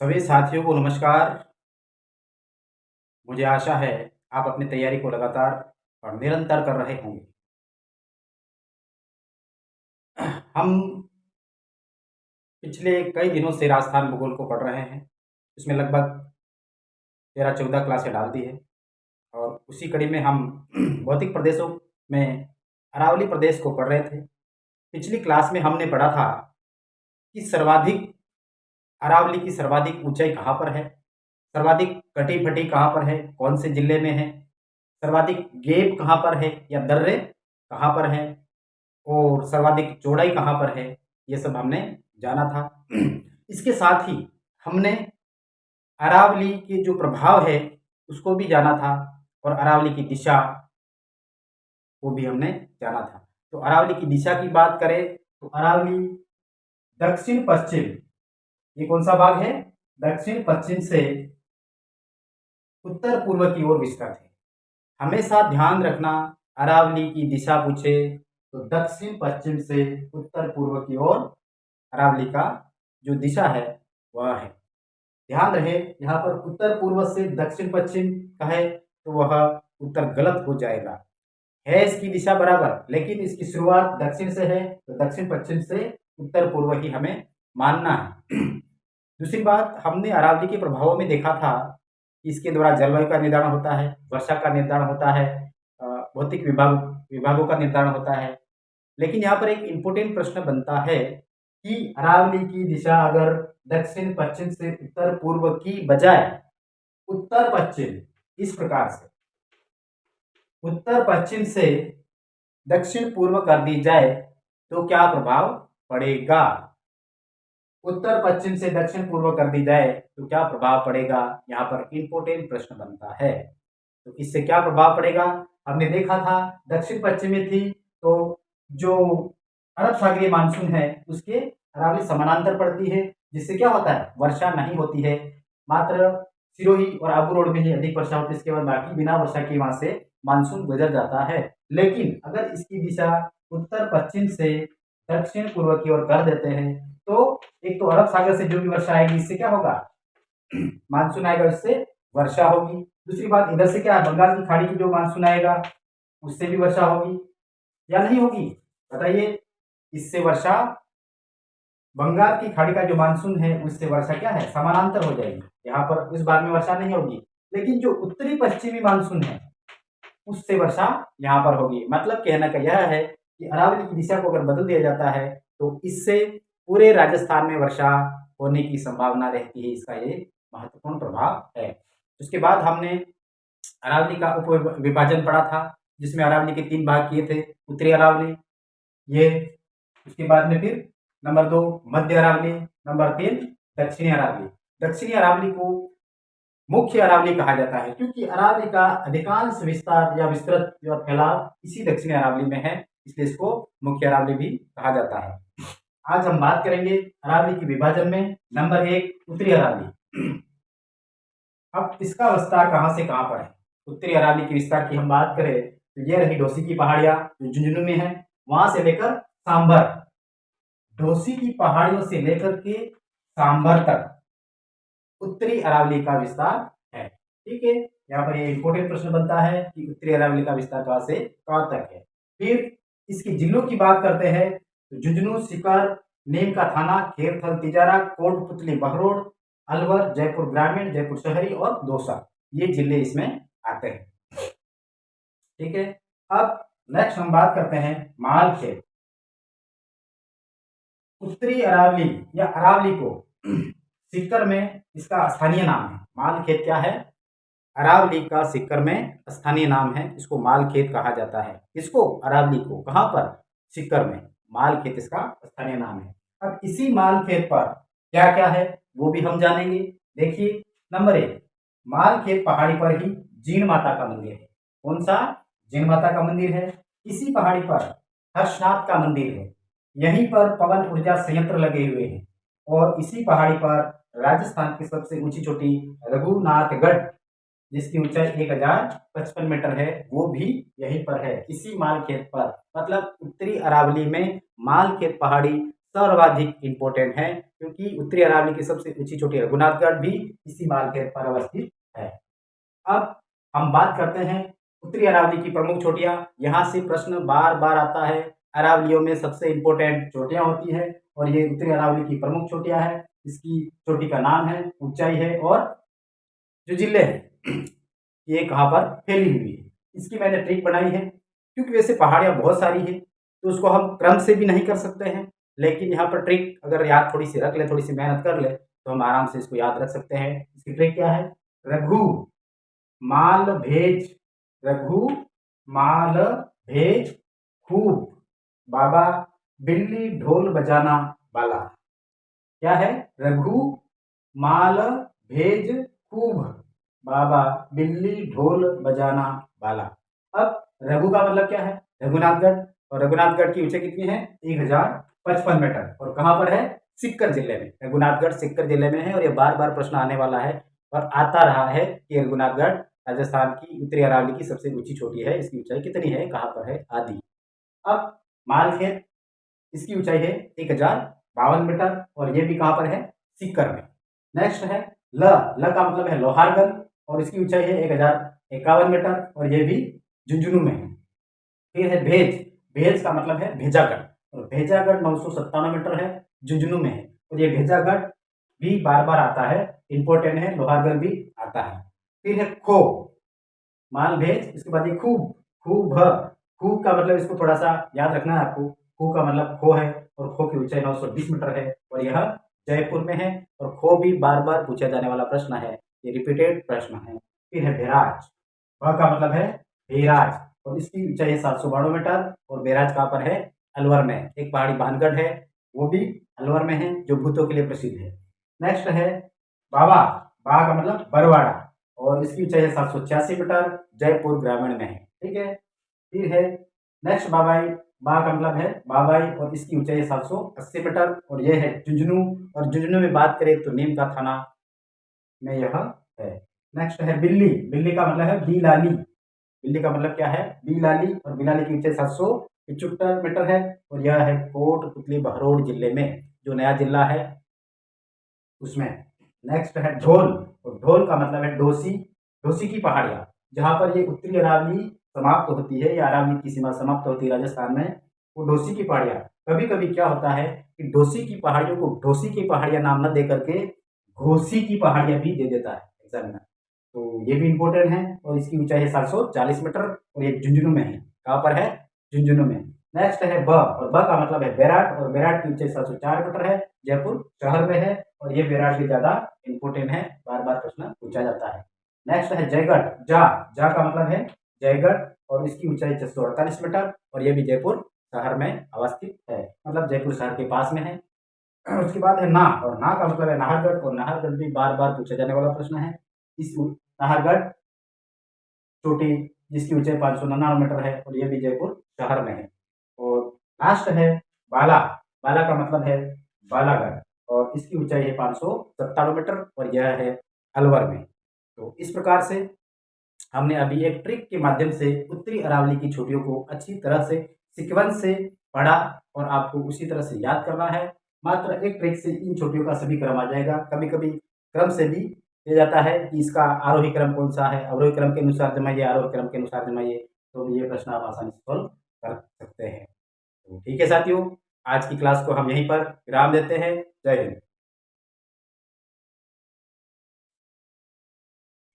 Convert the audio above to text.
सभी साथियों को नमस्कार। मुझे आशा है आप अपनी तैयारी को लगातार और निरंतर कर रहे होंगे। हम पिछले कई दिनों से राजस्थान भूगोल को पढ़ रहे हैं। इसमें लगभग 13-14 क्लासें डाल दी है और उसी कड़ी में हम भौतिक प्रदेशों में अरावली प्रदेश को पढ़ रहे थे। पिछली क्लास में हमने पढ़ा था कि अरावली की सर्वाधिक ऊंचाई कहाँ पर है, सर्वाधिक कटी-फटी कहाँ पर है, कौन से जिले में है, सर्वाधिक गेप कहाँ पर है या दर्रे कहाँ पर हैं और सर्वाधिक चौड़ाई कहाँ पर है, ये सब हमने जाना था। इसके साथ ही हमने अरावली के जो प्रभाव है उसको भी जाना था और अरावली की दिशा को भी हमने जाना था। तो अरावली की दिशा की बात करें तो अरावली दक्षिण पश्चिम, ये कौन सा भाग है? दक्षिण पश्चिम से उत्तर पूर्व की ओर विस्तृत है। हमेशा ध्यान रखना, अरावली की दिशा पूछे तो दक्षिण पश्चिम से उत्तर पूर्व की ओर अरावली का जो दिशा है वह है। ध्यान रहे यहाँ पर उत्तर पूर्व से दक्षिण पश्चिम का है तो वह उत्तर गलत हो जाएगा। है इसकी दिशा बराबर, लेकिन इसकी शुरुआत दक्षिण से है तो दक्षिण पश्चिम से उत्तर पूर्व ही हमें मानना है। दूसरी बात, हमने अरावली के प्रभावों में देखा था कि इसके द्वारा जलवायु का निर्धारण होता है, वर्षा का निर्धारण होता है, भौतिक विभागों का निर्धारण होता है। लेकिन यहाँ पर एक इम्पोर्टेंट प्रश्न बनता है कि अरावली की दिशा अगर दक्षिण पश्चिम से उत्तर पूर्व की बजाय उत्तर पश्चिम, इस प्रकार से उत्तर पश्चिम से दक्षिण पूर्व कर दी जाए तो क्या प्रभाव पड़ेगा? उत्तर पश्चिम से दक्षिण पूर्व कर दी जाए तो क्या प्रभाव पड़ेगा? यहाँ पर इंपोर्टेंट प्रश्न बनता है। तो इससे क्या प्रभाव पड़ेगा? हमने देखा था दक्षिण पश्चिम में थी तो जो अरब सागरीय मानसून है उसके अरावली समानांतर पड़ती है, जिससे क्या होता है? वर्षा नहीं होती है। मात्र सिरोही और आबू रोड में ही अधिक वर्षा होती है, इसके बाद बाकी बिना वर्षा के वहां से मानसून गुजर जाता है। लेकिन अगर इसकी दिशा उत्तर पश्चिम से दक्षिण पूर्व की ओर कर देते हैं तो एक तो अरब सागर से जो भी वर्षा आएगी इससे क्या होगा? मानसून आएगा, इससे वर्षा होगी। दूसरी बात, इधर से क्या है? बंगाल की खाड़ी की जो मानसून आएगा उससे भी वर्षा होगी या नहीं होगी? बताइए। इससे वर्षा, बंगाल की खाड़ी का जो मानसून है उससे वर्षा क्या है? समानांतर हो जाएगी। यहाँ पर इस बार में वर्षा नहीं होगी, लेकिन जो उत्तरी पश्चिमी मानसून है उससे वर्षा यहाँ पर होगी। मतलब कहने का यह है कि अरावली की दिशा को अगर बदल दिया जाता है तो इससे पूरे राजस्थान में वर्षा होने की संभावना रहती है। इसका ये महत्वपूर्ण प्रभाव है। उसके बाद हमने अरावली का उप विभाजन पढ़ा था, जिसमें अरावली के 3 भाग किए थे। उत्तरी अरावली, ये उसके बाद में फिर नंबर 2 मध्य अरावली, नंबर 3 दक्षिणी अरावली। दक्षिणी अरावली को मुख्य अरावली कहा जाता है क्योंकि अरावली का अधिकांश विस्तार या विस्तृत या फैलाव इसी दक्षिणी अरावली में है, इसलिए इसको मुख्य अरावली भी कहा जाता है। आज हम बात करेंगे अरावली के विभाजन में। नंबर 1 उत्तरी अरावली। अब इसका विस्तार कहां से कहां पर है? उत्तरी अरावली के विस्तार की हम बात करें तो यह रही डोसी की पहाड़ियां जो झुंझुनू में है, वहां से लेकर सांभर, डोसी की पहाड़ियों से लेकर के सांभर तक उत्तरी अरावली का विस्तार है। ठीक है, यहाँ पर ये इंपोर्टेंट प्रश्न बनता है कि उत्तरी अरावली का विस्तार कहां से कहां तक है। फिर इसके जिलों की बात करते हैं तो झुंझुनू, सीकर, नीम का थाना, खेरथल, तिजारा, कोटपुतली, बहरोड, अलवर, जयपुर ग्रामीण, जयपुर शहरी और दौसा, ये जिले इसमें आते हैं। ठीक है, अब नेक्स्ट हम बात करते हैं मालखेत। उत्तरी अरावली या अरावली को सीकर में इसका स्थानीय नाम है मालखेत। क्या है? अरावली का सीकर में स्थानीय नाम है, इसको मालखेत कहा जाता है। इसको अरावली को कहां पर? सीकर में मालखेत इसका स्थानीय नाम है। अब इसी मालखेत पर क्या क्या है वो भी हम जानेंगे। देखिए, नंबर 1 मालखेत पहाड़ी पर ही जीण माता का मंदिर है। कौन सा? जीण माता का मंदिर है। इसी पहाड़ी पर हर्षनाथ का मंदिर है। यहीं पर पवन ऊर्जा संयंत्र लगे हुए हैं और इसी पहाड़ी पर राजस्थान की सबसे ऊंची चोटी रघुनाथगढ़, जिसकी ऊंचाई 1055 मीटर है, वो भी यहीं पर है, इसी मालखेत पर। मतलब उत्तरी अरावली में मालखेत पहाड़ी सर्वाधिक इम्पोर्टेंट है, क्योंकि उत्तरी अरावली की सबसे ऊंची चोटी रघुनाथगढ़ भी इसी मालखेत पर अवस्थित है। अब हम बात करते हैं उत्तरी अरावली की प्रमुख चोटियां। यहाँ से प्रश्न बार बार आता है। अरावलियों में सबसे इम्पोर्टेंट चोटियां होती है और ये उत्तरी अरावली की प्रमुख चोटियां है। इसकी चोटी का नाम है, ऊंचाई है और जो जिले हैं ये कहाँ पर फैली हुई है। इसकी मैंने ट्रिक बनाई है, क्योंकि वैसे पहाड़ियाँ बहुत सारी है तो उसको हम क्रम से भी नहीं कर सकते हैं, लेकिन यहाँ पर ट्रिक अगर याद थोड़ी सी रख ले, थोड़ी सी मेहनत कर ले तो हम आराम से इसको याद रख सकते हैं। इसकी ट्रिक क्या है? रघु माल भेज, रघु माल भेज खूब, बाबा बिल्ली ढोल बजाना वाला। क्या है? रघु माल भेज खूब, बाबा बिल्ली ढोल बजाना वाला। अब रघु का मतलब क्या है? रघुनाथगढ़, और रघुनाथगढ़ की ऊंचाई कितनी है? 1055 मीटर। और कहाँ पर है? सिक्कर जिले में। रघुनाथगढ़ सिक्कर जिले में है और ये बार बार प्रश्न आने वाला है और आता रहा है कि रघुनाथगढ़ राजस्थान की उत्तरी अरावली की सबसे ऊंची चोटी है। इसकी ऊंचाई कितनी है, कहाँ पर है, आदि। अब मालखेत, इसकी ऊंचाई है 1052 मीटर और ये भी कहाँ पर है? सीकर में। नेक्स्ट है ल, ल का मतलब है लोहारगढ़ और इसकी ऊंचाई है 1051 मीटर और ये भी झुंझुनू में है। फिर है भेज, भेज का मतलब है भेजागढ़ और भेजागढ़ 997 मीटर है, झुंझुनू में है। और ये भेजागढ़ भी बार बार आता है, इंपॉर्टेंट है। लोहारगढ़ भी आता है। फिर है खो, माल भेज, इसके बाद ये खूब, खूब, खूब का मतलब इसको थोड़ा सा याद रखना है आपको। खू का मतलब खो है और खो की ऊंचाई 920 मीटर है और यह जयपुर में है। और खो भी बार बार पूछा जाने वाला प्रश्न है, ये रिपीटेड प्रश्न है। फिर है बैराज, भ का मतलब है बैराज और इसकी ऊंचाई है 792 मीटर और बैराज कहाँ पर है? अलवर में। एक पहाड़ी बानगढ़ है, वो भी अलवर में है, जो भूतों के लिए प्रसिद्ध है। नेक्स्ट है बाबा, बा का मतलब बरवाड़ा और इसकी ऊंचाई है 786 मीटर, जयपुर ग्रामीण में है। ठीक है। फिर है नेक्स्ट बाबाई, बा का मतलब है बाबाई और इसकी ऊंचाई है 780 मीटर और यह है झुंझुनू। और झुंझुनू में बात करें तो नीम का थाना में यह है। नेक्स्ट है बिल्ली, बिल्ली का मतलब है बिलाली, बिल्ली का मतलब क्या है? बिलाली और बिलाली की ऊंचाई 775 मीटर है और यह है कोटपुतली बहरोड जिले में, जो नया जिला है उसमें। नेक्स्ट है ढोल, और ढोल का मतलब है डोसी, डोसी की पहाड़ियाँ, जहाँ पर ये उत्तरी अरावली समाप्त होती है या अरावली की सीमा समाप्त होती है राजस्थान में, वो डोसी की पहाड़ियाँ। कभी कभी क्या होता है कि डोसी की पहाड़ियों को डोसी की पहाड़ियाँ नाम न दे करके घोसी की पहाड़ियाँ भी दे देता है एग्जामिनर, तो ये भी इम्पोर्टेंट है। और इसकी ऊंचाई है 740 मीटर और ये झुंझुनू में है। कहाँ पर है? झुंझुनू में। नेक्स्ट है ब, और ब का मतलब है बैराट और बैराट की ऊंचाई 704 मीटर है, जयपुर शहर में है और ये बैराट भी ज्यादा इंपॉर्टेंट है, बार बार प्रश्न पूछा जाता है। नेक्स्ट है जयगढ़, जा, जा का मतलब है जयगढ़ और इसकी ऊंचाई 648 मीटर और ये भी जयपुर शहर में अवस्थित है, मतलब जयपुर शहर के पास में है। उसके बाद है ना, और ना का मतलब है नाहरगढ़ और नाहरगढ़ भी बार बार पूछा जाने वाला प्रश्न है। इस नाहरगढ़ चोटी जिसकी ऊंचाई 599 मीटर है और यह भी जयपुर शहर में है। और लास्ट है बाला, बाला का मतलब है बालागढ़ और इसकी ऊंचाई है 597 मीटर और यह है अलवर में। तो इस प्रकार से हमने अभी एक ट्रिक के माध्यम से उत्तरी अरावली की चोटियों को अच्छी तरह से सीक्वेंस से पढ़ा और आपको उसी तरह से याद करना है। मात्र एक ट्रिक से इन चोटियों का सभी क्रम आ जाएगा। कभी कभी क्रम से भी दिया जाता है कि इसका आरोही क्रम कौन सा है, अवरोही क्रम के अनुसार जमाइए, आरोही क्रम के अनुसार जमाइए, तो ये प्रश्न आप आसानी से सॉल्व कर सकते हैं। तो ठीक है साथियों, आज की क्लास को हम यहीं पर विराम देते हैं। जय हिंद।